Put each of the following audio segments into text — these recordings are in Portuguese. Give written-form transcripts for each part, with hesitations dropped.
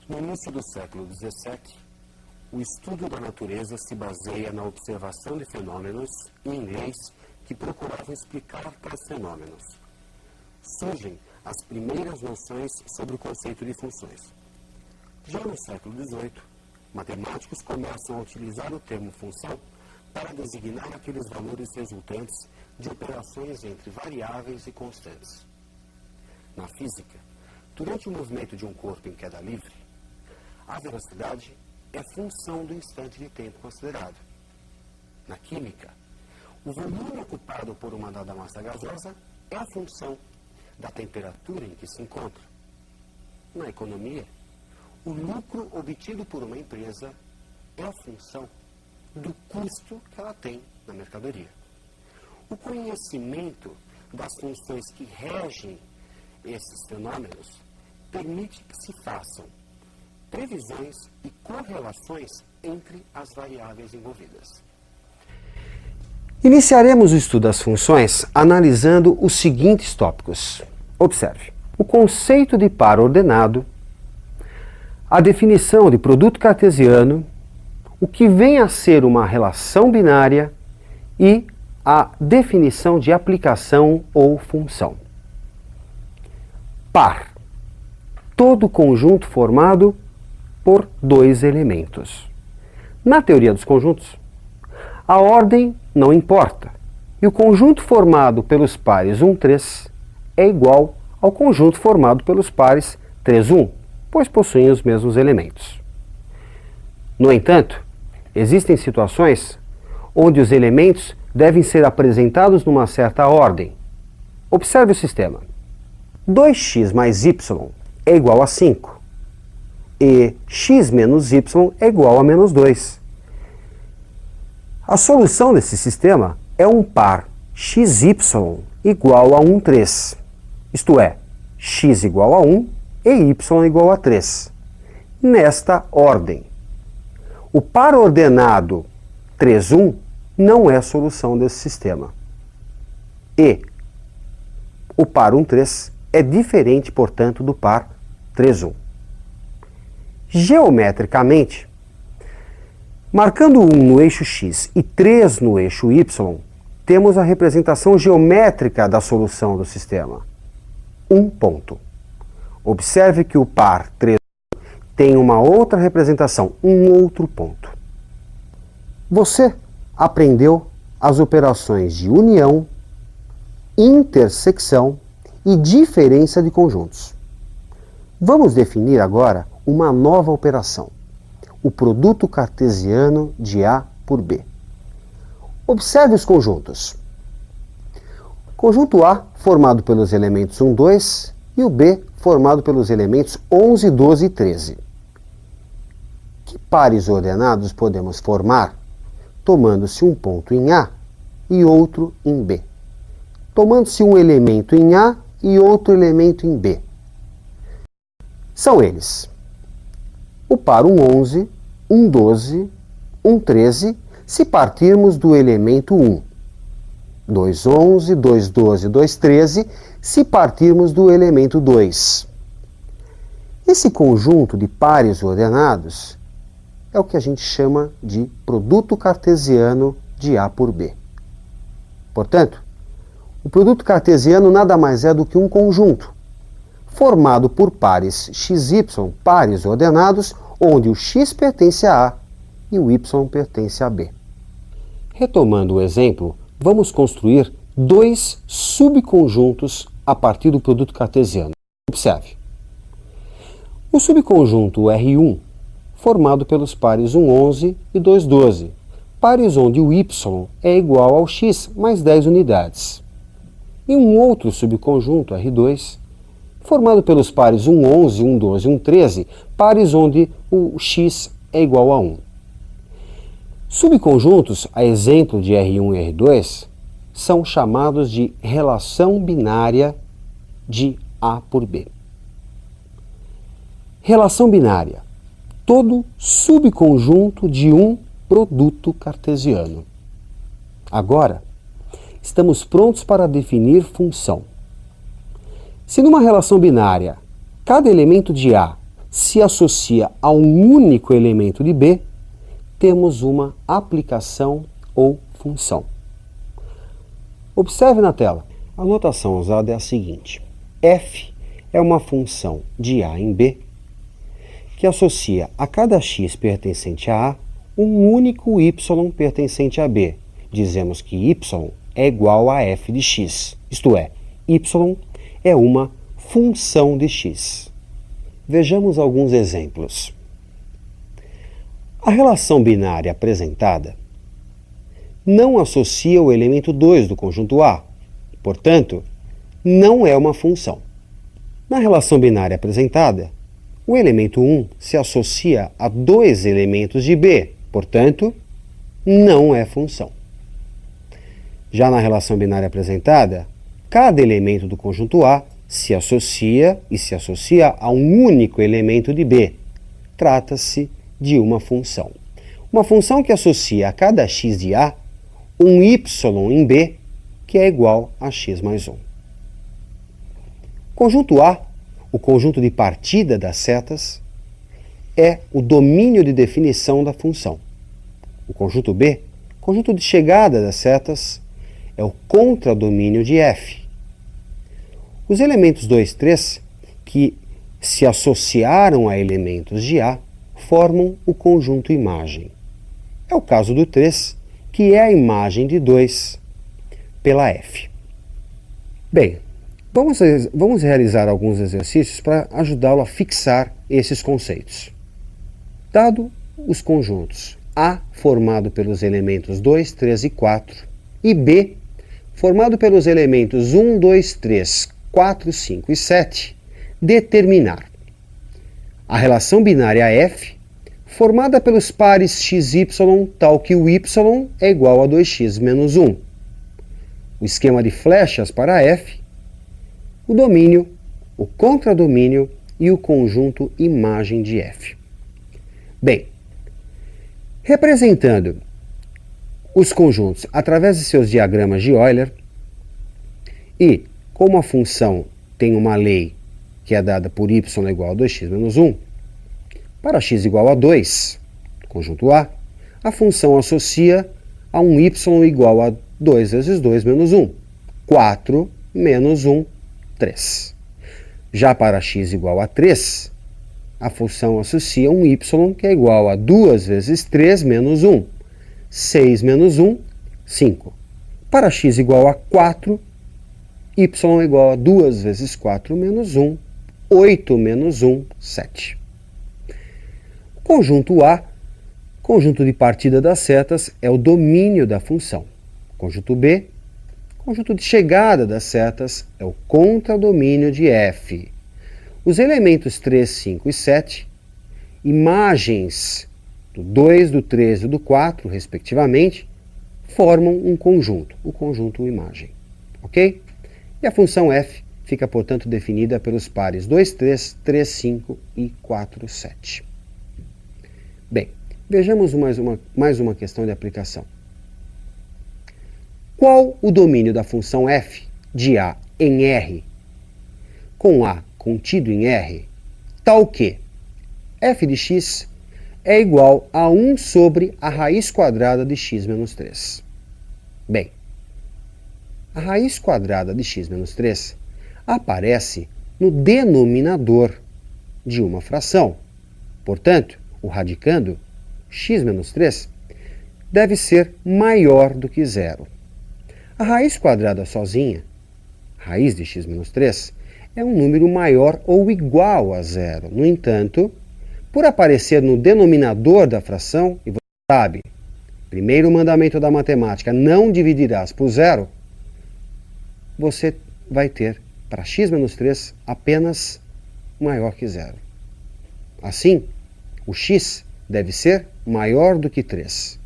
No início do século XVII, o estudo da natureza se baseia na observação de fenômenos, em leis que procuravam explicar tais fenômenos. Surgem as primeiras noções sobre o conceito de funções. Já no século XVIII, matemáticos começam a utilizar o termo função para designar aqueles valores resultantes de operações entre variáveis e constantes. Na física, durante o movimento de um corpo em queda livre, a velocidade é função do instante de tempo considerado. Na química, o volume ocupado por uma dada massa gasosa é a função da temperatura em que se encontra. Na economia, o lucro obtido por uma empresa é a função do custo que ela tem na mercadoria. O conhecimento das funções que regem esses fenômenos permite que se façam previsões e correlações entre as variáveis envolvidas. Iniciaremos o estudo das funções analisando os seguintes tópicos. Observe: o conceito de par ordenado, a definição de produto cartesiano, o que vem a ser uma relação binária e a definição de aplicação ou função. Par: todo conjunto formado por dois elementos. Na teoria dos conjuntos, a ordem não importa, e o conjunto formado pelos pares 1, 3 é igual ao conjunto formado pelos pares 3, 1, pois possuem os mesmos elementos. No entanto, existem situações onde os elementos devem ser apresentados numa certa ordem. Observe o sistema. 2x mais y é igual a 5. E x menos y é igual a menos 2. A solução desse sistema é um par xy igual a 1, 3. Isto é, x igual a 1 e y igual a 3. Nesta ordem. O par ordenado 3, 1 não é a solução desse sistema. E o par 1, 3 é diferente, portanto, do par 3, 1. Geometricamente, marcando 1 no eixo x e 3 no eixo y, temos a representação geométrica da solução do sistema. Um ponto. Observe que o par 3 tem uma outra representação, um outro ponto. Você aprendeu as operações de união, intersecção e diferença de conjuntos. Vamos definir agora uma nova operação, o produto cartesiano de A por B. Observe os conjuntos. Conjunto A formado pelos elementos 1, 2 e o B formado pelos elementos 11, 12 e 13. Que pares ordenados podemos formar tomando-se um ponto em A e outro em B? Tomando-se um elemento em A e outro elemento em B. São eles: o par 11, 12, 13, se partirmos do elemento 1. 11, 12, 13, se partirmos do elemento 2. Esse conjunto de pares ordenados é o que a gente chama de produto cartesiano de A por B. Portanto, o produto cartesiano nada mais é do que um conjunto formado por pares xy, pares ordenados, onde o x pertence a A e o y pertence a B. Retomando o exemplo, vamos construir dois subconjuntos a partir do produto cartesiano. Observe. O subconjunto R1, formado pelos pares 11 e 12, pares onde o y é igual ao x mais 10 unidades. E um outro subconjunto R2, formado pelos pares 11, 12 e 13, pares onde o x é igual a 1. Subconjuntos, a exemplo de R1 e R2, são chamados de relação binária de A por B. Relação binária: todo subconjunto de um produto cartesiano. Agora, estamos prontos para definir função. Se numa relação binária, cada elemento de A se associa a um único elemento de B, temos uma aplicação ou função. Observe na tela. A notação usada é a seguinte: f é uma função de A em B que associa a cada x pertencente a A um único y pertencente a B. Dizemos que y é igual a f de x, isto é, y é uma função de x. Vejamos alguns exemplos. A relação binária apresentada não associa o elemento 2 do conjunto A, portanto, não é uma função. Na relação binária apresentada, o elemento 1 se associa a dois elementos de B, portanto, não é função. Já na relação binária apresentada, cada elemento do conjunto A se associa a um único elemento de B. Trata-se de uma função. Uma função que associa a cada x de A um y em B, que é igual a x mais 1. Conjunto A, o conjunto de partida das setas, é o domínio de definição da função. O conjunto B, conjunto de chegada das setas, é o contradomínio de f. Os elementos 2 e 3, que se associaram a elementos de A, formam o conjunto imagem. É o caso do 3, que é a imagem de 2 pela f. Bem, vamos realizar alguns exercícios para ajudá-lo a fixar esses conceitos. Dado os conjuntos A formado pelos elementos 2, 3 e 4 e B formado pelos elementos 1, 2, 3, 4, 5 e 7, determinar a relação binária f formada pelos pares x e y, tal que o y é igual a 2x menos 1. O esquema de flechas para f, o domínio, o contradomínio e o conjunto imagem de f. Bem, representando os conjuntos através de seus diagramas de Euler e como a função tem uma lei que é dada por y igual a 2x menos 1, para x igual a 2, conjunto A, a função associa a um y igual a 2 vezes 2 menos 1, 4 menos 1, 3. Já para x igual a 3, a função associa um y que é igual a 2 vezes 3 menos 1, 6 menos 1, 5. Para x igual a 4, y é igual a 2 vezes 4 menos 1, 8 menos 1, 7. O conjunto A, conjunto de partida das setas, é o domínio da função. Conjunto B, conjunto de chegada das setas, é o contradomínio de f. Os elementos 3, 5 e 7, imagens do 2, do 3 e do 4, respectivamente, formam um conjunto, o conjunto imagem. Ok? E a função f fica, portanto, definida pelos pares 2, 3, 3, 5 e 4, 7. Bem, vejamos mais uma questão de aplicação. Qual o domínio da função f de A em R, com A contido em R, tal que f de x é igual a 1 sobre a raiz quadrada de x menos 3? Bem, a raiz quadrada de x menos 3 aparece no denominador de uma fração. Portanto, o radicando, x menos 3, deve ser maior do que zero. A raiz quadrada sozinha, raiz de x menos 3, é um número maior ou igual a zero. No entanto, por aparecer no denominador da fração, e você sabe, primeiro mandamento da matemática, não dividirás por zero, você vai ter, para x menos 3, apenas maior que zero. Assim, o x deve ser maior do que 3.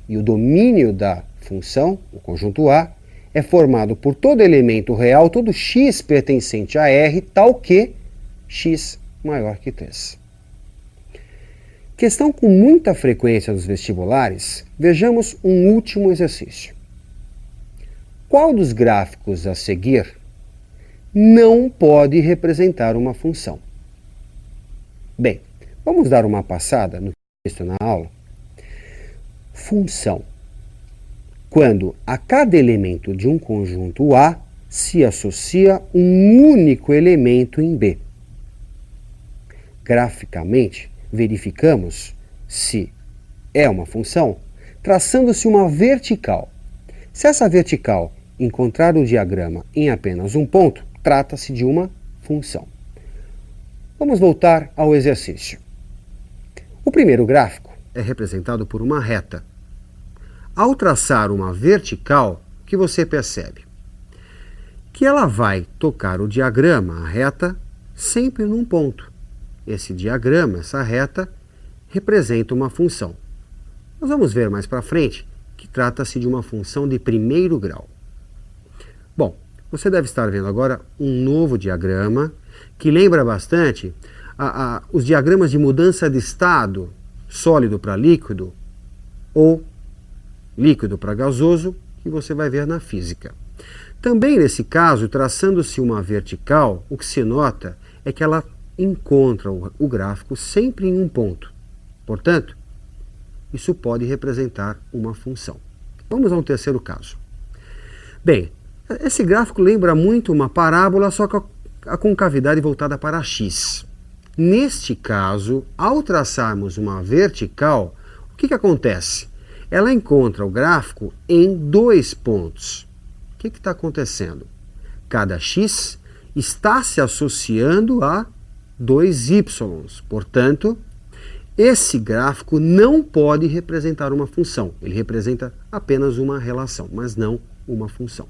E o domínio da função, o conjunto A, é formado por todo elemento real, todo x pertencente a R, tal que x maior que 3. Questão com muita frequência nos vestibulares, vejamos um último exercício. Qual dos gráficos a seguir não pode representar uma função? Bem, vamos dar uma passada no texto na aula. Função. Quando a cada elemento de um conjunto A se associa um único elemento em B. Graficamente, verificamos se é uma função traçando-se uma vertical. Se essa vertical encontrar o diagrama em apenas um ponto, trata-se de uma função. Vamos voltar ao exercício. O primeiro gráfico é representado por uma reta. Ao traçar uma vertical, o que você percebe? Que ela vai tocar o diagrama, a reta, sempre num ponto. Esse diagrama, essa reta, representa uma função. Nós vamos ver mais para frente que trata-se de uma função de primeiro grau. Bom, você deve estar vendo agora um novo diagrama que lembra bastante os diagramas de mudança de estado, sólido para líquido ou líquido para gasoso, que você vai ver na física. Também nesse caso, traçando-se uma vertical, o que se nota é que ela encontra o gráfico sempre em um ponto. Portanto, isso pode representar uma função. Vamos a um terceiro caso. Bem, esse gráfico lembra muito uma parábola, só que a concavidade voltada para x. Neste caso, ao traçarmos uma vertical, o que acontece? Ela encontra o gráfico em dois pontos. O que está acontecendo? Cada x está se associando a dois y. Portanto, esse gráfico não pode representar uma função. Ele representa apenas uma relação, mas não uma função.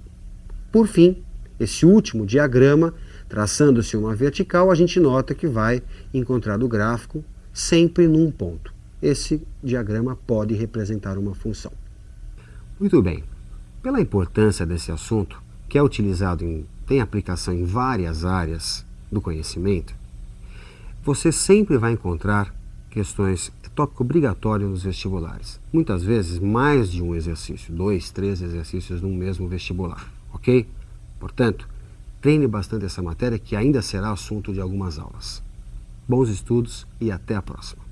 Por fim, esse último diagrama, traçando-se uma vertical, a gente nota que vai encontrar o gráfico sempre num ponto. Esse diagrama pode representar uma função. Muito bem. Pela importância desse assunto, que é utilizado tem aplicação em várias áreas do conhecimento, você sempre vai encontrar questões, tópico obrigatório nos vestibulares. Muitas vezes mais de um exercício, 2, 3 exercícios num mesmo vestibular, ok? Portanto, treine bastante essa matéria que ainda será assunto de algumas aulas. Bons estudos e até a próxima.